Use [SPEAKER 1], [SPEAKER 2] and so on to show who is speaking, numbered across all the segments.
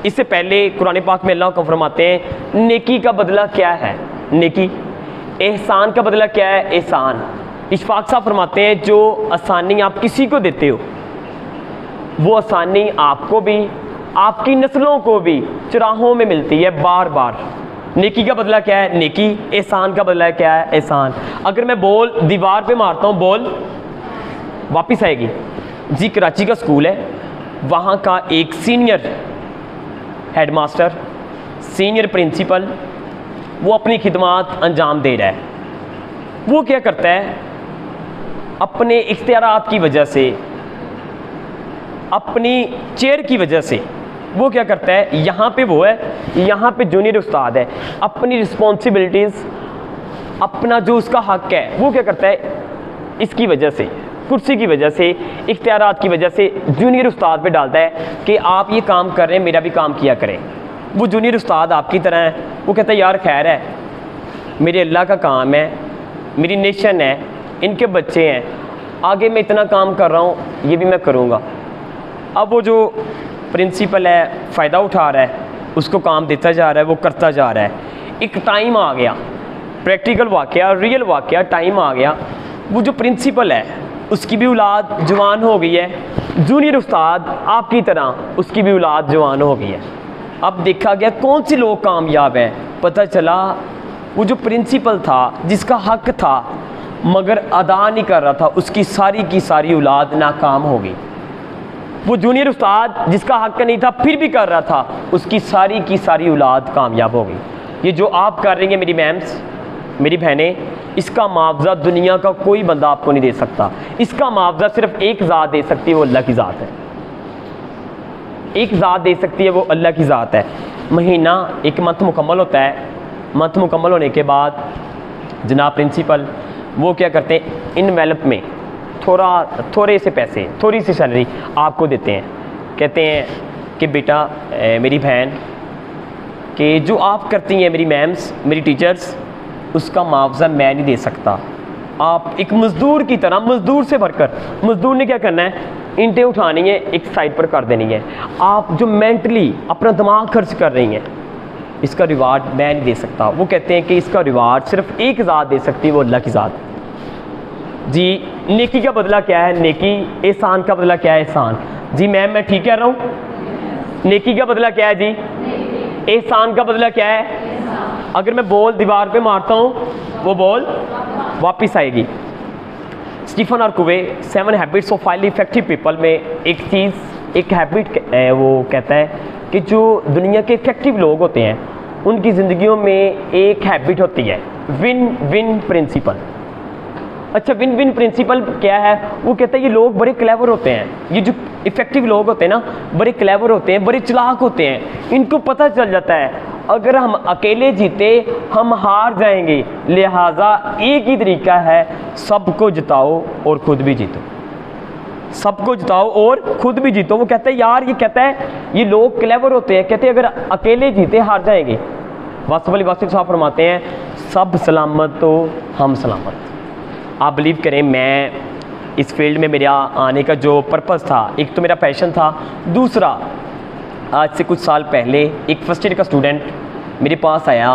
[SPEAKER 1] इससे पहले कुरान पाक में अल्लाह को फरमाते हैं नेकी का बदला क्या है, नेकी, एहसान का बदला क्या है, एहसान। इशफाक साहब फरमाते हैं जो आसानी आप किसी को देते हो वो आसानी आपको भी आपकी नस्लों को भी चराहों में मिलती है बार बार। नेकी का बदला क्या है, नेकी। एहसान का बदला क्या है, एहसान। अगर मैं बॉल दीवार पे मारता हूँ बॉल वापस आएगी। जी कराची का स्कूल है, वहाँ का एक सीनियर हेडमास्टर, सीनियर प्रिंसिपल, वो अपनी खिदमत अंजाम दे रहा है। वो क्या करता है, अपने इख्तियारात की वजह से, अपनी चेयर की वजह से वो क्या करता है, यहाँ पे वो है, यहाँ पे जूनियर उस्ताद है, अपनी रिस्पॉन्सिबिलिटीज़, अपना जो उसका हक है वो क्या करता है, इसकी वजह से, कुर्सी की वजह से, इख्तियारात की वजह से जूनियर उस्ताद पे डालता है कि आप ये काम कर रहे हैं, मेरा भी काम किया करें। वो जूनियर उस्ताद आपकी तरह है, वो कहता है यार खैर है, मेरे अल्लाह का काम है, मेरी नेशन है, इनके बच्चे हैं, आगे मैं इतना काम कर रहा हूँ, ये भी मैं करूँगा। अब वो जो प्रिंसिपल है फ़ायदा उठा रहा है, उसको काम देता जा रहा है, वो करता जा रहा है। एक टाइम आ गया, प्रैक्टिकल वाक़या, रियल वाक़या, टाइम आ गया, वो जो प्रिंसिपल है उसकी भी औलाद जवान हो गई है, जूनियर उस्ताद आपकी तरह उसकी भी औलाद जवान हो गई है। अब देखा गया कौन से लोग कामयाब हैं, पता चला वो जो प्रिंसिपल था जिसका हक था मगर अदा नहीं कर रहा था, उसकी सारी की सारी औलाद नाकाम हो गई। वो जूनियर उस्ताद जिसका हक नहीं था फिर भी कर रहा था, उसकी सारी की सारी औलाद कामयाब हो गई। ये जो आप कर रही हैं मेरी मैम्स, मेरी बहनें, इसका मुआवजा दुनिया का कोई बंदा आपको नहीं दे सकता। इसका मुआवजा सिर्फ एक ज़ात दे सकती है, वो अल्लाह की ज़ात है। एक ज़ात दे सकती है, वो अल्लाह की ज़ात है। महीना एक मंथ मुकम्मल होता है, मंथ मुकम्मल होने के बाद जनाब प्रिंसिपल वो क्या करते हैं, इनवेलप में थोड़े से पैसे, थोड़ी सी सैलरी आपको देते हैं। कहते हैं कि बेटा मेरी बहन कि जो आप करती हैं मेरी मैम्स, मेरी टीचर्स, उसका मुआवजा मैं नहीं दे सकता। आप एक मज़दूर की तरह, मज़दूर से भरकर, मज़दूर ने क्या करना है, ईंटें उठानी है, एक साइड पर कर देनी है। आप जो मेंटली अपना दिमाग खर्च कर रही हैं, इसका रिवार्ड मैं नहीं दे सकता। वो कहते हैं कि इसका रिवार्ड सिर्फ एक ज़ात दे सकती है, वो अल्लाह की ज़ात। जी नेकी का बदला क्या है, नेकी। एहसान का बदला क्या है, एहसान। जी मैम मैं ठीक कह रहा हूँ, नेकी का बदला क्या है जी, एहसान का बदला क्या है। अगर मैं बॉल दीवार पे मारता हूँ वो बॉल वापस आएगी। स्टीफन और कुवे 7 habits of highly effective people में एक चीज़, एक हैबिट वो कहता है कि जो दुनिया के इफेक्टिव लोग होते हैं उनकी ज़िंदगियों में एक हैबिट होती है, विन विन प्रिंसिपल। अच्छा विन विन प्रिंसिपल क्या है, वो कहता है ये लोग बड़े क्लेवर होते हैं, ये जो इफेक्टिव लोग होते हैं ना बड़े क्लेवर होते हैं, बड़े चालाक होते हैं। इनको पता चल जाता है अगर हम अकेले जीते हम हार जाएंगे, लिहाजा एक ही तरीका है, सबको जिताओ और ख़ुद भी जीतो। सबको जिताओ और ख़ुद भी जीतो। वो कहता है यार, ये कहता है ये लोग क्लेवर होते हैं, कहते हैं अगर अकेले जीते हार जाएंगे। वासिफ अली वासिफ साहब फरमाते हैं सब सलामत तो हम सलामत। आप बिलीव करें, मैं इस फील्ड में मेरा आने का जो पर्पज़ था, एक तो मेरा पैशन था, दूसरा आज से कुछ साल पहले एक फर्स्ट ईयर का स्टूडेंट मेरे पास आया।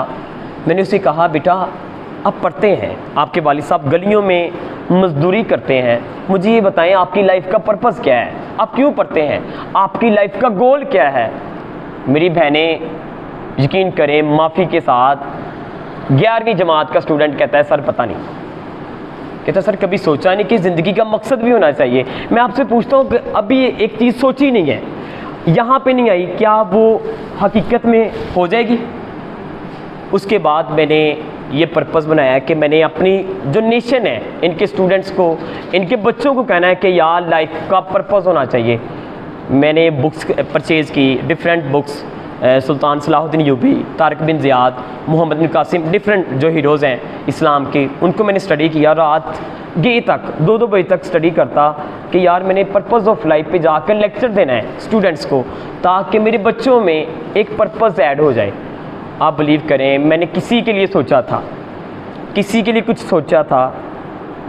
[SPEAKER 1] मैंने उसे कहा बेटा आप पढ़ते हैं, आपके वालिद साहब गलियों में मजदूरी करते हैं, मुझे ये बताएं आपकी लाइफ का पर्पज़ क्या है, आप क्यों पढ़ते हैं, आपकी लाइफ का गोल क्या है। मेरी बहनें यकीन करें माफ़ी के साथ 11वीं जमात का स्टूडेंट कहता है सर पता नहीं, कहता सर कभी सोचा नहीं कि ज़िंदगी का मकसद भी होना चाहिए। मैं आपसे पूछता हूँ कि अभी एक चीज़ सोची नहीं है, यहाँ पे नहीं आई, क्या वो हकीकत में हो जाएगी। उसके बाद मैंने ये पर्पज़ बनाया कि मैंने अपनी जो नेशन है, इनके स्टूडेंट्स को, इनके बच्चों को कहना है कि यार लाइफ का पर्पज़ होना चाहिए। मैंने बुक्स परचेज़ की, different books, Sultan Salahuddin Ayyubi, Tariq bin Ziyad, Muhammad bin Qasim, different जो हीरोज़ हैं इस्लाम के, उनको मैंने स्टडी किया। रात गे तक 2-2 बजे तक स्टडी करता कि यार मैंने पर्पज़ ऑफ लाइफ पे जाकर लेक्चर देना है स्टूडेंट्स को, ताकि मेरे बच्चों में एक पर्पज़ ऐड हो जाए। आप बिलीव करें मैंने किसी के लिए सोचा था, किसी के लिए कुछ सोचा था,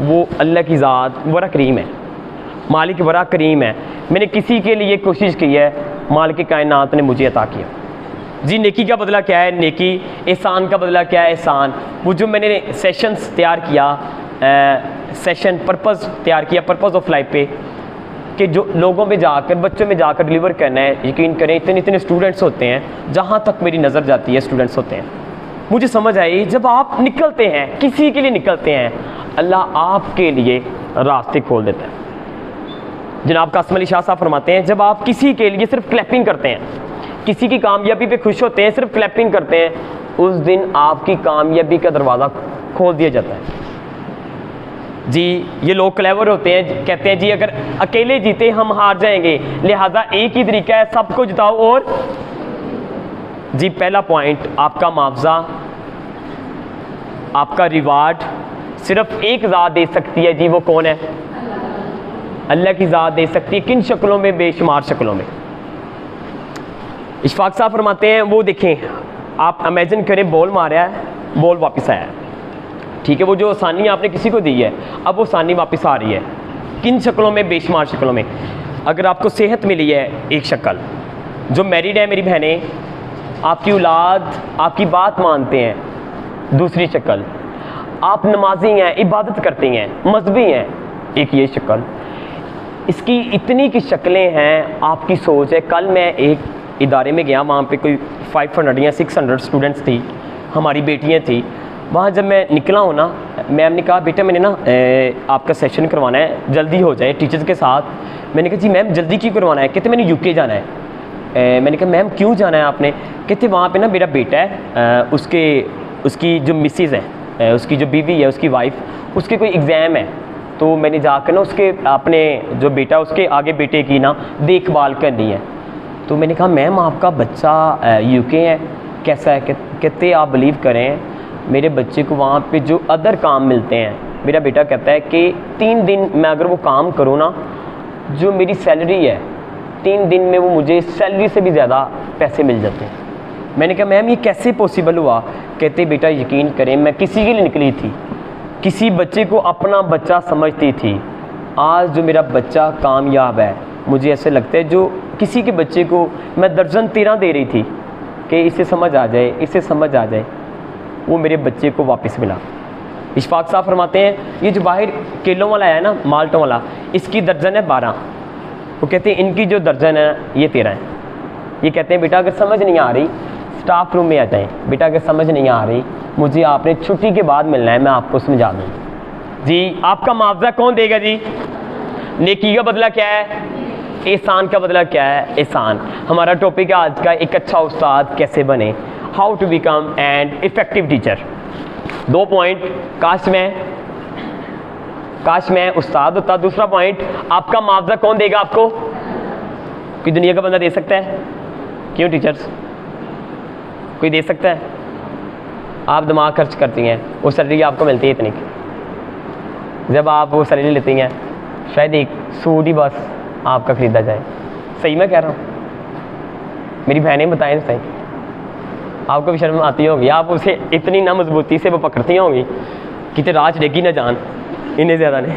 [SPEAKER 1] वो अल्लाह की ज़ात बड़ा करीम है, मालिक बड़ा करीम है। मैंने किसी के लिए कोशिश की है, माल के कायनात ने मुझे अता किया। जी नेकी का बदला क्या है? नेकी। एहसान का बदला क्या है? एहसान। वो जो मैंने सेशंस तैयार किया, सेशन पर्पज़ तैयार किया पर्पज़ ऑफ लाइफ पे, कि जो लोगों में जाकर, बच्चों में जाकर डिलीवर करना है। यकीन करें इतने इतने स्टूडेंट्स होते हैं, जहाँ तक मेरी नज़र जाती है स्टूडेंट्स होते हैं। मुझे समझ आई जब आप निकलते हैं, किसी के लिए निकलते हैं, अल्लाह आपके लिए रास्ते खोल देता है। जनाब कासिम अली शाह साहब फरमाते हैं, जब आप किसी के लिए सिर्फ क्लैपिंग करते हैं, किसी की कामयाबी पे खुश होते हैं, सिर्फ क्लैपिंग करते हैं, उस दिन आपकी कामयाबी का दरवाज़ा खोल दिया जाता है। जी ये लोग क्लेवर होते हैं, कहते हैं जी अगर अकेले जीते हम हार जाएंगे, लिहाजा एक ही तरीका है, सबको जिताओ। और जी पहला पॉइंट, आपका मुआवजा, आपका रिवार्ड सिर्फ एक ज़ात दे सकती है। जी वो कौन है? अल्लाह की ज़ात दे सकती है। किन शक्लों में? बेशुमार शक्लों में। इशफाक साहब फरमाते हैं, वो देखें, आप इमेजिन करें बॉल मारा है, बॉल वापस आया है, ठीक है, वो जो आसानी आपने किसी को दी है, अब वो आसानी वापस आ रही है। किन शक्लों में? बेशुमार शक्लों में। अगर आपको सेहत मिली है, एक शक्ल। जो मैरिड है मेरी बहनें, आपकी औलाद आपकी बात मानते हैं, दूसरी शक्ल। आप नमाजी हैं, इबादत करती हैं, मजहबी हैं, एक ये शक्ल। इसकी इतनी की शक्लें हैं, आपकी सोच है। कल मैं एक इदारे में गया, वहाँ पे कोई 500 या 600 स्टूडेंट्स थी, हमारी बेटियाँ थी। वहाँ जब मैं निकला हूँ ना, मैम ने कहा बेटा मैंने ना आपका सेशन करवाना है, जल्दी हो जाए टीचर्स के साथ। मैंने कहा जी मैम जल्दी क्यों करवाना है? कहते मैंने यूके जाना है। मैंने कहा मैम क्यों जाना है आपने? कहते वहाँ पे ना मेरा बेटा है, उसकी जो मिसेज़ है, उसकी जो बीवी है, उसकी वाइफ, उसके कोई एग्ज़ाम है, तो मैंने जाकर ना उसके अपने जो बेटा उसके आगे बेटे की ना देखभाल करनी है। तो मैंने कहा मैम आपका बच्चा यूके है, कैसा है? कहते आप बिलीव करें मेरे बच्चे को वहाँ पे जो अदर काम मिलते हैं, मेरा बेटा कहता है कि 3 दिन मैं अगर वो काम करूँ ना, जो मेरी सैलरी है 3 दिन में वो मुझे सैलरी से भी ज़्यादा पैसे मिल जाते हैं। मैंने कहा मैम ये कैसे पॉसिबल हुआ? कहते बेटा यकीन करें मैं किसी के लिए निकली थी, किसी बच्चे को अपना बच्चा समझती थी। आज जो मेरा बच्चा कामयाब है, मुझे ऐसे लगता है जो किसी के बच्चे को मैं दर्जन 13 दे रही थी कि इसे समझ आ जाए, इसे समझ आ जाए, वो मेरे बच्चे को वापस मिला। इशफाक साहब फरमाते हैं ये जो बाहर केलों वाला है ना, माल्टों वाला, इसकी दर्जन है 12। वो कहते हैं इनकी जो दर्जन है ये 13 है। ये कहते हैं बेटा अगर समझ नहीं आ रही स्टाफ रूम में आ जाएँ, बेटा अगर समझ नहीं आ रही मुझे आपने छुट्टी के बाद मिलना है, मैं आपको समझा दूँ। जी आपका मुआवजा कौन देगा? जी नेकी का बदला क्या है? एहसान का बदला क्या है? एहसान। हमारा टॉपिक है आज का, एक अच्छा उस्ताद कैसे बने, how to become an effective teacher. 2 point, काश मैं उस्ताद होता। दूसरा पॉइंट, आपका मुआवजा कौन देगा आपको? कोई दुनिया का बंदा दे सकता है? क्यों टीचर्स, कोई दे सकता है? आप दिमाग खर्च करती हैं, वो सैलरी आपको मिलती है इतनी, जब आप वो सैलरी लेती हैं शायद एक सूट ही बस आपका ख़रीदा जाए। सही मैं कह रहा हूँ? मेरी बहनें बताएं सही, आपको भी शर्म आती होगी, आप उसे इतनी ना मजबूती से वो पकड़ती होंगी कि राज डेगी ना जान, इन्हें ज़्यादा नहीं।